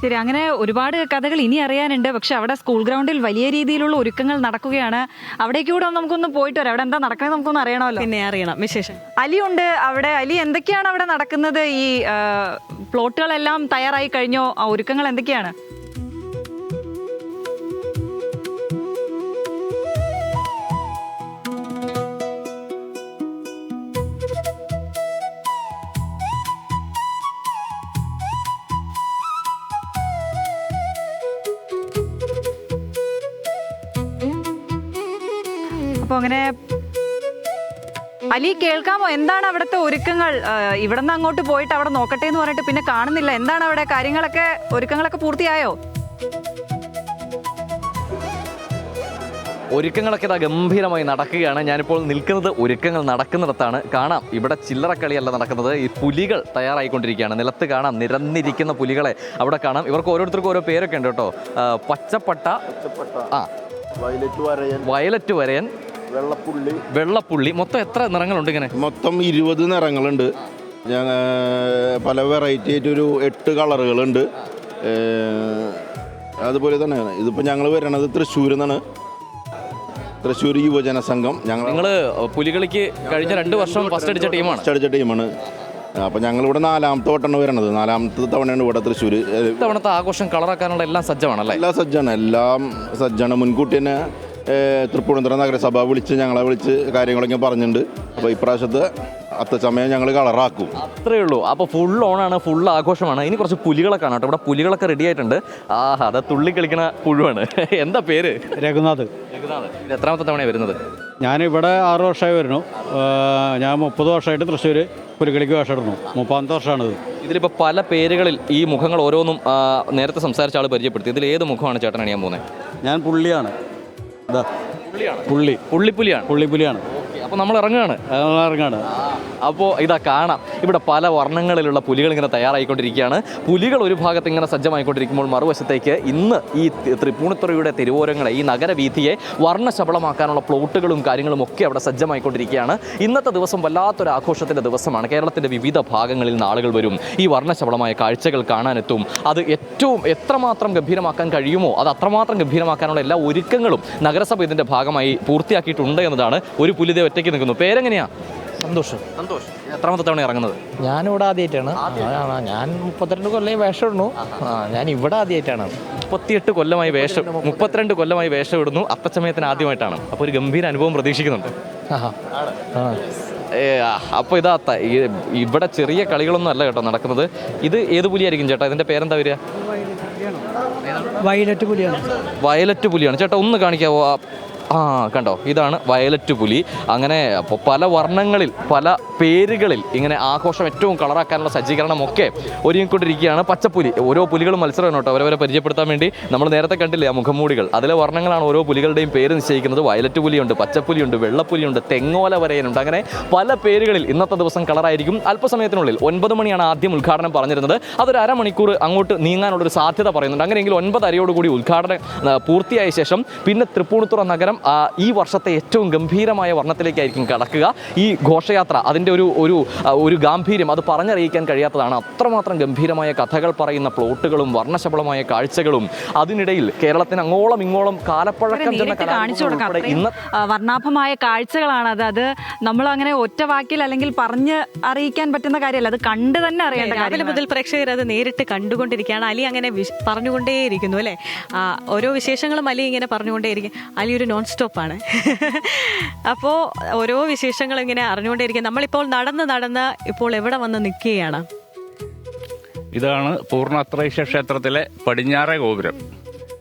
ശരി, അങ്ങനെ ഒരുപാട് കഥകൾ ഇനി അറിയാനുണ്ട്. പക്ഷെ അവിടെ സ്കൂൾ ഗ്രൗണ്ടിൽ വലിയ രീതിയിലുള്ള ഒരുക്കങ്ങൾ നടക്കുകയാണ്. അവിടേക്ക് കൂടെ നമുക്കൊന്ന് പോയിട്ട് വരാം. അവിടെ എന്താ നടക്കുന്നത് നമുക്കൊന്ന് അറിയണമല്ലോ. പിന്നെ അറിയണം വിശേഷം. അലി ഉണ്ട് അവിടെ. അലി, എന്തൊക്കെയാണ് അവിടെ നടക്കുന്നത്? ഈ പ്ലോട്ടുകളെല്ലാം തയ്യാറായി കഴിഞ്ഞോ? ആ ഒരുക്കങ്ങൾ എന്തൊക്കെയാണ്? അപ്പോൾ അങ്ങനെ അലി, കേൾക്കാമോ? എന്താണ് അവിടുത്തെ ഒരുക്കങ്ങൾ? ഇവിടെ നിന്ന് അങ്ങോട്ട് പോയിട്ട് അവിടെ നോക്കട്ടെ എന്ന് പറഞ്ഞിട്ട് പിന്നെ കാണുന്നില്ല. എന്താണ് അവിടെ കാര്യങ്ങളൊക്കെ? ഒരുക്കങ്ങളൊക്കെ പൂർത്തിയായോ? ഒരുക്കങ്ങളൊക്കെ ഇതാ ഗംഭീരമായി നടക്കുകയാണ്. ഞാനിപ്പോൾ നിൽക്കുന്നത് ഒരുക്കങ്ങൾ നടക്കുന്നിടത്താണ്. കാണാം, ഇവിടെ ചില്ലറക്കളിയല്ല നടക്കുന്നത്. ഈ പുലികൾ തയ്യാറായിക്കൊണ്ടിരിക്കുകയാണ്. നിലത്ത് കാണാം നിരന്നിരിക്കുന്ന പുലികളെ അവിടെ കാണാം. ഇവർക്ക് ഓരോരുത്തർക്കും ഓരോ പേരൊക്കെ ഉണ്ട് കേട്ടോ. പച്ചപ്പട്ട, വയലറ്റ് വരയൻ, വെള്ളപ്പുള്ളി. മൊത്തം എത്ര നിറങ്ങളുണ്ട്? ഇങ്ങനെ മൊത്തം 20 നിറങ്ങളുണ്ട്. പല വെറൈറ്റി ആയിട്ട് ഒരു 8 കളറുകളുണ്ട്. അതുപോലെ തന്നെ ഇതിപ്പോൾ ഞങ്ങൾ വരണത് തൃശ്ശൂരിൽ നിന്നാണ്. തൃശ്ശൂർ യുവജന സംഘം. നിങ്ങൾ പുലികളിക്ക് കഴിഞ്ഞ 2 വർഷം ഫസ്റ്റ് അടിച്ച ടീമാണ്. അപ്പോൾ ഞങ്ങളിവിടെ 4ാമത്തെ വട്ടമാണ് വരണത്. 4ാമത്തെ തവണയാണ് ഇവിടെ തൃശ്ശൂർ. ഇത്തവണത്തെ ആഘോഷം കളറാക്കാനുള്ള എല്ലാം സജ്ജമാണല്ലേ? എല്ലാം സജ്ജാണ്. മുൻകൂട്ടി തന്നെ തൃപ്പൂണിത്തുറ നഗരസഭ ഞങ്ങളെ വിളിച്ച് കാര്യങ്ങളൊക്കെ പറഞ്ഞിട്ടുണ്ട്. അപ്പോൾ ഇപ്രാവശ്യത്തെ അത്തച്ചമയം ഞങ്ങൾ കളറാക്കും. അത്രയേ ഉള്ളൂ. അപ്പോൾ ഫുൾ ഓണാണ്, ഫുൾ ആഘോഷമാണ്. ഇനി കുറച്ച് പുലികളെ കാണാം കേട്ടോ. ഇവിടെ പുലികളൊക്കെ റെഡി ആയിട്ടുണ്ട്. അത് തുള്ളി കളിക്കുന്ന പുഴുവാണ്. എന്താ പേര്? രഘുനാഥ്. എത്രാമത്തെ തവണയാണ് വരുന്നത്? ഞാനിവിടെ 6 വർഷമായി വരുന്നു. ഞാൻ 30 വർഷമായിട്ട് തൃശ്ശൂർ പുലികളിക്ക് വേഷം ഇടുന്നു. 30ാമത്തെ വർഷമാണിത്. ഇതിലിപ്പോൾ പല പേരുകളിൽ ഈ മുഖങ്ങൾ ഓരോന്നും നേരത്തെ സംസാരിച്ച ആൾ പരിചയപ്പെടുത്തി. ഇതിൽ ഏത് മുഖമാണ് ചേട്ടൻ അണിയാൻ പോകുന്നത്? ഞാൻ പുള്ളിയാണ്. പുള്ളിപ്പുലിയാണ്. അപ്പോൾ നമ്മൾ ഇറങ്ങുകയാണ്. അപ്പോൾ ഇതാ കാണാം, ഇവിടെ പല വർണ്ണങ്ങളിലുള്ള പുലികൾ ഇങ്ങനെ തയ്യാറായിക്കൊണ്ടിരിക്കുകയാണ്. പുലികൾ ഒരു ഭാഗത്ത് ഇങ്ങനെ സജ്ജമായിക്കൊണ്ടിരിക്കുമ്പോൾ മറുവശത്തേക്ക് ഇന്ന് ഈ തൃപ്പൂണിത്തുറയുടെ തെരുവോരങ്ങളെ, ഈ നഗരവീഥിയെ വർണ്ണശബളമാക്കാനുള്ള പ്ലോട്ടുകളും കാര്യങ്ങളും ഒക്കെ അവിടെ സജ്ജമായിക്കൊണ്ടിരിക്കുകയാണ്. ഇന്നത്തെ ദിവസം വല്ലാത്തൊരു ആഘോഷത്തിൻ്റെ ദിവസമാണ്. കേരളത്തിൻ്റെ വിവിധ ഭാഗങ്ങളിൽ നിന്ന് ആളുകൾ വരും, ഈ വർണ്ണശബളമായ കാഴ്ചകൾ കാണാനെത്തും. അത് എത്രമാത്രം ഗംഭീരമാക്കാൻ കഴിയുമോ അത് അത്രമാത്രം ഗംഭീരമാക്കാനുള്ള എല്ലാ ഒരുക്കങ്ങളും നഗരസഭ ഇതിൻ്റെ ഭാഗമായി പൂർത്തിയാക്കിയിട്ടുണ്ട് എന്നതാണ്. ഒരു പുലിതെ ഒറ്റയ്ക്ക് നിൽക്കുന്നു. പേരെങ്ങനെയാ? സന്തോഷം. എത്രാമത്തെ തവണ ഇറങ്ങുന്നത്? ഞാനിവിടെ ആദ്യമായിട്ടാണ്. ഞാൻ 32 കൊല്ലമായി വേഷം ഇടുന്നു. ഞാൻ ഇവിടെ ആദ്യമായിട്ടാണ്. 38 കൊല്ലമായി 32 കൊല്ലമായി വേഷം ഇടുന്നു. അത്തച്ചമയത്തിന് ആദ്യമായിട്ടാണ്. അപ്പോൾ ഒരു ഗംഭീര അനുഭവം പ്രതീക്ഷിക്കുന്നുണ്ട്. അപ്പോൾ ഇതാ ഇവിടെ ചെറിയ കളികളൊന്നും അല്ല കേട്ടോ നടക്കുന്നത്. ഇത് ഏത് പുലിയായിരിക്കും ചേട്ടാ? ഇതിൻ്റെ പേരെന്താ വരിക? വയലറ്റ് പുലിയാണ്. ചേട്ടാ ഒന്ന് കാണിക്കാവോ? കണ്ടോ, ഇതാണ് വയലറ്റ് പുലി. അങ്ങനെ പല വർണ്ണങ്ങളിൽ പല പേരുകളിൽ ഇങ്ങനെ ആഘോഷം ഏറ്റവും കളറാക്കാനുള്ള സജ്ജീകരണമൊക്കെ ഒരുങ്ങിക്കൊണ്ടിരിക്കുകയാണ്. പച്ചപ്പുലി, ഓരോ പുലികളും മത്സരമാണ് കേട്ടോ. അവരവരെ പരിചയപ്പെടുത്താൻ വേണ്ടി നമ്മൾ നേരത്തെ കണ്ടില്ലേ ആ മുഖംമൂടികൾ, അതിലെ വർണ്ണങ്ങളാണ് ഓരോ പുലികളുടെയും പേര് നിശ്ചയിക്കുന്നത്. വയലറ്റ് പുലിയുണ്ട്, പച്ചപ്പുലിയുണ്ട്, വെള്ളപ്പുലിയുണ്ട്, തെങ്ങോല വരയനുണ്ട്. അങ്ങനെ പല പേരുകളിൽ ഇന്നത്തെ ദിവസം കളറായിരിക്കും. അല്പസമയത്തിനുള്ളിൽ 9 മണിയാണ് ആദ്യം ഉദ്ഘാടനം പറഞ്ഞിരുന്നത്. അതൊരു അരമണിക്കൂർ അങ്ങോട്ട് നീങ്ങാനുള്ളൊരു സാധ്യത പറയുന്നുണ്ട്. അങ്ങനെയെങ്കിൽ 9 അരയോടുകൂടി ഉദ്ഘാടനം പൂർത്തിയായ ശേഷം പിന്നെ തൃപ്പൂണിത്തുറ നഗരം ഈ വർഷത്തെ ഏറ്റവും ഗംഭീരമായ വർണ്ണത്തിലേക്കായിരിക്കും കടക്കുക. ഈ ഘോഷയാത്ര അതിൻ്റെ ഒരു ഗാംഭീര്യം അത് പറഞ്ഞറിയിക്കാൻ കഴിയാത്തതാണ്. അത്രമാത്രം ഗംഭീരമായ കഥകൾ പറയുന്ന പ്ലോട്ടുകളും വർണ്ണശബളമായ കാഴ്ചകളും അതിനിടയിൽ കേരളത്തിന് അങ്ങോളം ഇങ്ങോളം കാലപ്പഴക്കം ഇന്ന് വർണ്ണാഭമായ കാഴ്ചകളാണ്. അത് നമ്മൾ അങ്ങനെ ഒറ്റ വാക്കിൽ അല്ലെങ്കിൽ പറഞ്ഞ് അറിയിക്കാൻ പറ്റുന്ന കാര്യമല്ല, അത് കണ്ട് തന്നെ അറിയേണ്ട. രാവിലെ മുതൽ പ്രേക്ഷകർ അത് നേരിട്ട് കണ്ടുകൊണ്ടിരിക്കുകയാണ്. അലി അങ്ങനെ പറഞ്ഞുകൊണ്ടേയിരിക്കുന്നു അല്ലേ? ഓരോ വിശേഷങ്ങളും അലി ഇങ്ങനെ പറഞ്ഞുകൊണ്ടേയിരിക്കും. അലി ഒരു നോൺ സ്റ്റോപ്പാണ്. അപ്പോൾ ഓരോ വിശേഷങ്ങളും ഇങ്ങനെ അറിഞ്ഞുകൊണ്ടേയിരിക്കും. നമ്മളിപ്പോൾ നടന്ന് ഇപ്പോൾ എവിടെ വന്ന് നിൽക്കുകയാണ്? ഇതാണ് പൂർണ്ണത്രയീശ ക്ഷേത്രത്തിലെ പടിഞ്ഞാറേ ഗോപുരം.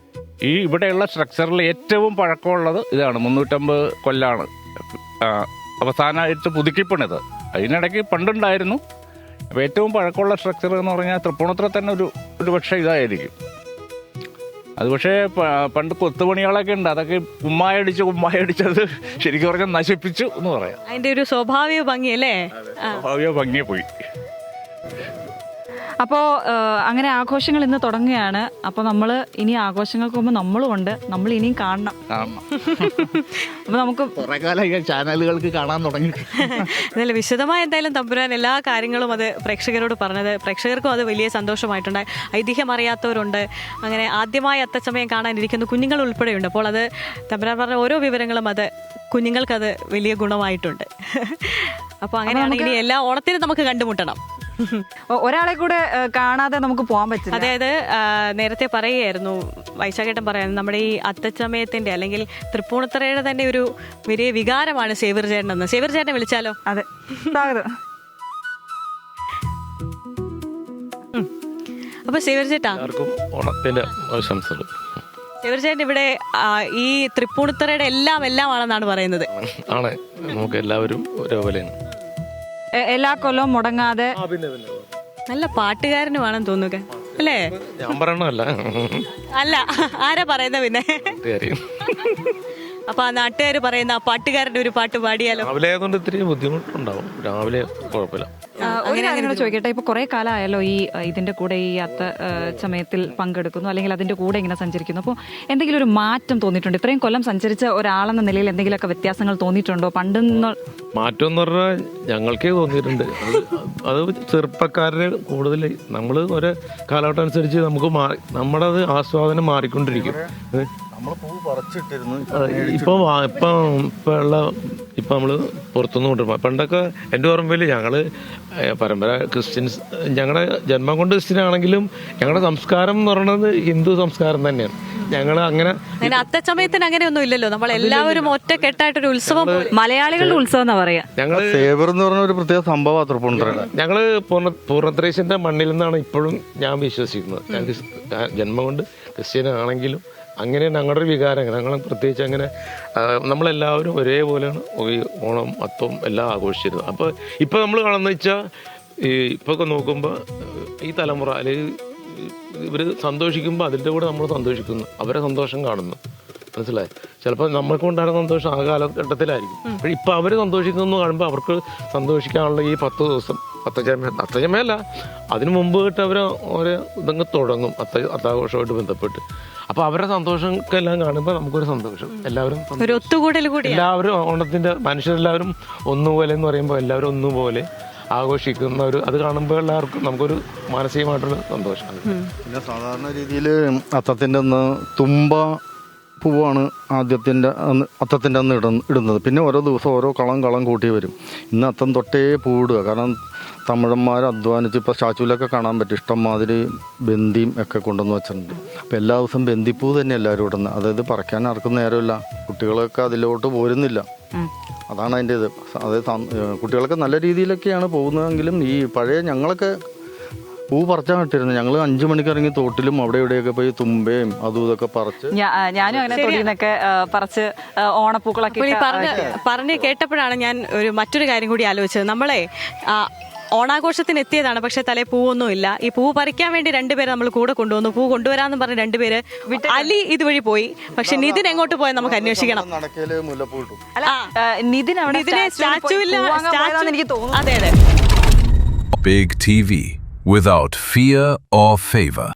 ഇവിടെയുള്ള സ്ട്രക്ചറിൽ ഏറ്റവും പഴക്കമുള്ളത് ഇതാണ്. 350 കൊല്ലാണ് അവസാനമായിട്ട് പുതുക്കിപ്പണിത്. അതിനിടയ്ക്ക് പണ്ടുണ്ടായിരുന്നു. അപ്പോൾ ഏറ്റവും പഴക്കമുള്ള സ്ട്രക്ചർ എന്ന് പറഞ്ഞാൽ തൃപ്പൂണിത്തുറ തന്നെ ഒരു പക്ഷേ ഇതായിരിക്കും. അത് പക്ഷേ പണ്ട് കൊത്തുപണികളൊക്കെ ഉണ്ട്. അതൊക്കെ കുമ്മായടിച്ചത് ശരിക്കും പറഞ്ഞാൽ നശിപ്പിച്ചു എന്ന് പറയാം. അതിൻ്റെ ഒരു സ്വാഭാവിക ഭംഗി അല്ലേ? സ്വാഭാവിക ഭംഗിയെ പോയി. അപ്പോൾ അങ്ങനെ ആഘോഷങ്ങൾ ഇന്ന് തുടങ്ങുകയാണ്. അപ്പോൾ നമ്മൾ ഇനി ആഘോഷങ്ങൾക്ക് മുമ്പ് നമ്മളും ഉണ്ട്, നമ്മൾ ഇനിയും കാണണം. അപ്പോൾ നമുക്ക് കുറെ കാലം ചാനലുകൾക്ക് കാണാൻ തുടങ്ങി. എന്നാലും വിശദമായ എന്തായാലും തമ്പുരാൻ എല്ലാ കാര്യങ്ങളും അത് പ്രേക്ഷകരോട് പറഞ്ഞത്, പ്രേക്ഷകർക്കും അത് വലിയ സന്തോഷമായിട്ടുണ്ട്. ഐതിഹ്യം അറിയാത്തവരുണ്ട്, അങ്ങനെ ആദ്യമായി അത്തച്ചമയം കാണാനിരിക്കുന്ന കുഞ്ഞുങ്ങൾ ഉൾപ്പെടെയുണ്ട്. അപ്പോൾ അത് തമ്പുരാൻ പറഞ്ഞ ഓരോ വിവരങ്ങളും അത് കുഞ്ഞുങ്ങൾക്കത് വലിയ ഗുണമായിട്ടുണ്ട്. അപ്പോൾ അങ്ങനെയാണ് ഇനി എല്ലാ ഓണത്തിനും നമുക്ക് കണ്ടുമുട്ടണം. ഒരാളെ കൂടെ കാണാതെ നമുക്ക് പോകാൻ പറ്റില്ല. അതായത് നേരത്തെ പറയുകയായിരുന്നു, വൈശാഖേട്ടൻ പറയായിരുന്നു, നമ്മുടെ ഈ അത്തച്ചമയത്തിന്റെ അല്ലെങ്കിൽ തൃപ്പൂണിത്തറയുടെ തന്നെ ഒരു വലിയ വികാരമാണ് സേവ്യർ ചേട്ടൻ എന്ന്. സേവ്യർ ചേട്ടനെ വിളിച്ചാലോ? അതെ, സ്വാഗതം. അപ്പൊ സേവ്യർ ചേട്ടാ, ഓണത്തിന്റെ ആശംസകൾ. സേവ്യർ ചേട്ടൻ ഇവിടെ ഈ തൃപ്പൂണിത്തറയുടെ എല്ലാം ആണെന്നാണ് പറയുന്നത്. ആണ്, നമുക്ക് എല്ലാവരും ഒരേപോലെയാണ്. എല്ലാ കൊല്ലവും മുടങ്ങാതെ. നല്ല പാട്ടുകാരനുമാണെന്ന് തോന്നുക അല്ലേ? ഞാൻ പറയണല്ല, അല്ല, ആരാ പറയുന്ന പിന്നെ? അപ്പൊ ആ നാട്ടുകാർ പറയുന്ന ആ പാട്ടുകാരന്റെ ഒരു പാട്ട് പാടിയാലോ? രാവിലെ ആയതുകൊണ്ട് ഇത്തിരി ബുദ്ധിമുട്ടുണ്ടാവും. രാവിലെ കുഴപ്പമില്ല. ഒരു കാര്യം കൂടെ ചോദിക്കട്ടെ, ഇപ്പൊ കുറെ കാലമായല്ലോ ഈ ഇതിന്റെ കൂടെ ഈ ചമയത്തിൽ പങ്കെടുക്കുന്നു, അല്ലെങ്കിൽ അതിന്റെ കൂടെ ഇങ്ങനെ സഞ്ചരിക്കുന്നു. അപ്പോൾ എന്തെങ്കിലും ഒരു മാറ്റം തോന്നിയിട്ടുണ്ടോ? ഇത്രയും കൊല്ലം സഞ്ചരിച്ച ഒരാളെന്ന നിലയിൽ എന്തെങ്കിലുമൊക്കെ വ്യത്യാസങ്ങൾ തോന്നിയിട്ടുണ്ടോ? പണ്ട് മാറ്റം എന്ന് പറഞ്ഞാൽ ഞങ്ങൾക്കേ തോന്നിയിട്ടുണ്ട്. അത് ചെറുപ്പക്കാരുടെ കൂടുതൽ നമ്മൾ ഒരു കാലഘട്ടം അനുസരിച്ച് നമുക്ക് നമ്മുടെ അത് ആസ്വാദനം മാറിക്കൊണ്ടിരിക്കും. ഇപ്പൊ നമ്മള് പുറത്തുനിന്ന് കൊണ്ടുവരും. പണ്ടൊക്കെ എൻ്റെ ഓർമ്മയിൽ ഞങ്ങള് പരമ്പര ക്രിസ്ത്യൻസ്, ഞങ്ങളുടെ ജന്മം കൊണ്ട് ക്രിസ്ത്യൻ ആണെങ്കിലും ഞങ്ങളുടെ സംസ്കാരം എന്ന് പറയുന്നത് ഹിന്ദു സംസ്കാരം തന്നെയാണ്. ഞങ്ങൾ അങ്ങനെ അത്തച്ചമയത്തിന് അങ്ങനെയൊന്നും ഇല്ലല്ലോ. നമ്മൾ എല്ലാവരും ഒറ്റക്കെട്ടായിട്ടൊരു ഉത്സവം, മലയാളികളുടെ ഉത്സവം എന്നാ പറയാ. ഞങ്ങള് സേവർ എന്ന് പറഞ്ഞ ഒരു പ്രത്യേക സംഭവം തൃപ്പൂണിത്തുറ. ഞങ്ങള് പൂർണ്ണത്രേശ്യന്റെ മണ്ണിൽ നിന്നാണ് ഇപ്പോഴും ഞാൻ വിശ്വസിക്കുന്നത്. ഞാൻ ജന്മം കൊണ്ട് ക്രിസ്ത്യൻ ആണെങ്കിലും അങ്ങനെ ഞങ്ങളുടെ ഒരു വികാരം, ഞങ്ങൾ പ്രത്യേകിച്ച് അങ്ങനെ നമ്മളെല്ലാവരും ഒരേപോലെയാണ് ഈ ഓണം അത്തവും എല്ലാം ആഘോഷിച്ചിരുന്നത്. അപ്പോൾ ഇപ്പോൾ നമ്മൾ കാണുന്ന വെച്ചാൽ ഇപ്പോൾ നോക്കുമ്പോൾ ഈ തലമുറ അല്ലെങ്കിൽ ഇവർ സന്തോഷിക്കുമ്പോൾ അതിൻ്റെ കൂടെ നമ്മൾ സന്തോഷിക്കുന്നു, അവരെ സന്തോഷം കാണുന്നു. മനസ്സിലായി? ചിലപ്പോൾ നമ്മൾക്ക് ഉണ്ടാകുന്ന സന്തോഷം ആ കാലഘട്ടത്തിലായിരിക്കും. പക്ഷേ ഇപ്പോൾ അവർ സന്തോഷിക്കുന്നു കാണുമ്പോൾ അവർക്ക് സന്തോഷിക്കാനുള്ള ഈ 10 ദിവസം അത്തച്ചമയല്ല, അതിനു മുമ്പ് തൊട്ട് അവർ ഓരോ ഇതങ്ങ് തുടങ്ങും അത്താഘോഷമായിട്ട് ബന്ധപ്പെട്ട്. അപ്പോൾ അവരുടെ സന്തോഷമൊക്കെല്ലാം കാണുമ്പോൾ നമുക്കൊരു സന്തോഷം. എല്ലാവരും ഒരു ഒത്തുകൂടൽ കൂടി, എല്ലാവരും ഓണത്തിൻ്റെ മനുഷ്യരെല്ലാവരും ഒന്നുപോലെ എന്ന് പറയുമ്പോൾ എല്ലാവരും ഒന്നുപോലെ ആഘോഷിക്കുന്ന ഒരു അത് കാണുമ്പോൾ എല്ലാവർക്കും നമുക്കൊരു മാനസികമായിട്ടുള്ള സന്തോഷമാണ്. പിന്നെ സാധാരണ രീതിയിൽ അത്തത്തിൻ്റെ അന്ന് തുമ്പ പൂവാണ് അത്തത്തിൻ്റെ അന്ന് ഇടുന്നത്. പിന്നെ ഓരോ ദിവസം ഓരോ കളം കൂട്ടി വരും. ഇന്ന് അത്തം തൊട്ടേ പൂവിടുക. കാരണം തമിഴന്മാർ അധ്വാനിച്ച് ഇപ്പോൾ സ്റ്റാച്ചുവിലൊക്കെ കാണാൻ പറ്റും, ഇഷ്ടംമാതിരി ബന്ദിയും ഒക്കെ കൊണ്ടുവന്ന് വെച്ചിട്ടുണ്ട്. അപ്പോൾ എല്ലാ ദിവസവും ബന്ദിപ്പൂ തന്നെ എല്ലാവരും ഇടുന്നത്. അതായത് പറിക്കാൻ ആർക്കും നേരമില്ല, കുട്ടികളൊക്കെ അതിലോട്ട് പോരുന്നില്ല. അതാണ് അതിൻ്റെ ഇത്. അതായത് കുട്ടികളൊക്കെ നല്ല രീതിയിലൊക്കെയാണ് പോകുന്നതെങ്കിലും ഈ പഴയ ഞങ്ങളൊക്കെ പൂ പറിച്ചാൽ കിട്ടിയിരുന്നു. ഞങ്ങൾ 5 മണിക്ക് ഇറങ്ങി തോട്ടിലും അവിടെ ഇവിടെയൊക്കെ പോയി തുമ്പയും അതും ഇതൊക്കെ പറിച്ച്, ഞാനും അങ്ങനെ തൊടിന്നൊക്കെ പറിച്ച് ഓണപ്പൂക്കളൊക്കെ പറഞ്ഞ് കേട്ടപ്പോഴാണ് ഞാൻ മറ്റൊരു കാര്യം കൂടി ആലോചിച്ചത്. നമ്മളെ ഓണാഘോഷത്തിന് എത്തിയതാണ്, പക്ഷെ തലേ പൂവൊന്നുമില്ല. ഈ പൂ പറിക്കാൻ വേണ്ടി 2 പേരെ നമ്മൾ കൂടെ കൊണ്ടുവന്നു. പൂ കൊണ്ടുവരാന്ന് പറഞ്ഞ് 2 പേര് അലി ഇതുവഴി പോയി. പക്ഷെ നിതിൻ എങ്ങോട്ട് പോയാൽ നമുക്ക് അന്വേഷിക്കണം. നിതിനെ സ്റ്റാച്ചുവില്ല, അതെ. Big TV without fear or favor.